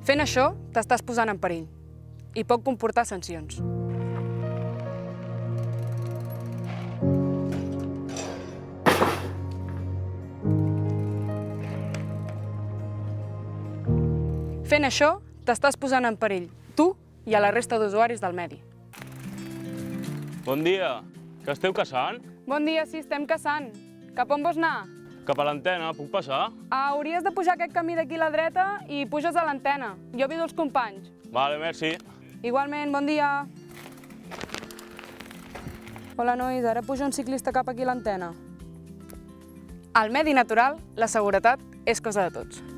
Fent això, t'estàs posant en perill i pot comportar sancions. Fent això, t'estàs posant en perill, tu i a la resta d'usuaris del medi. Bon dia, que esteu caçant? Bon dia, sí, estem caçant. Cap on vols anar? Cap a l'antena, puc passar? Hauries de pujar aquest camí d'aquí a la dreta i puges a l'antena. Jo aviso els companys. Vale, merci. Igualment, bon dia. Hola, nois, ara puja un ciclista cap aquí a l'antena. Al medi natural, la seguretat és cosa de tots.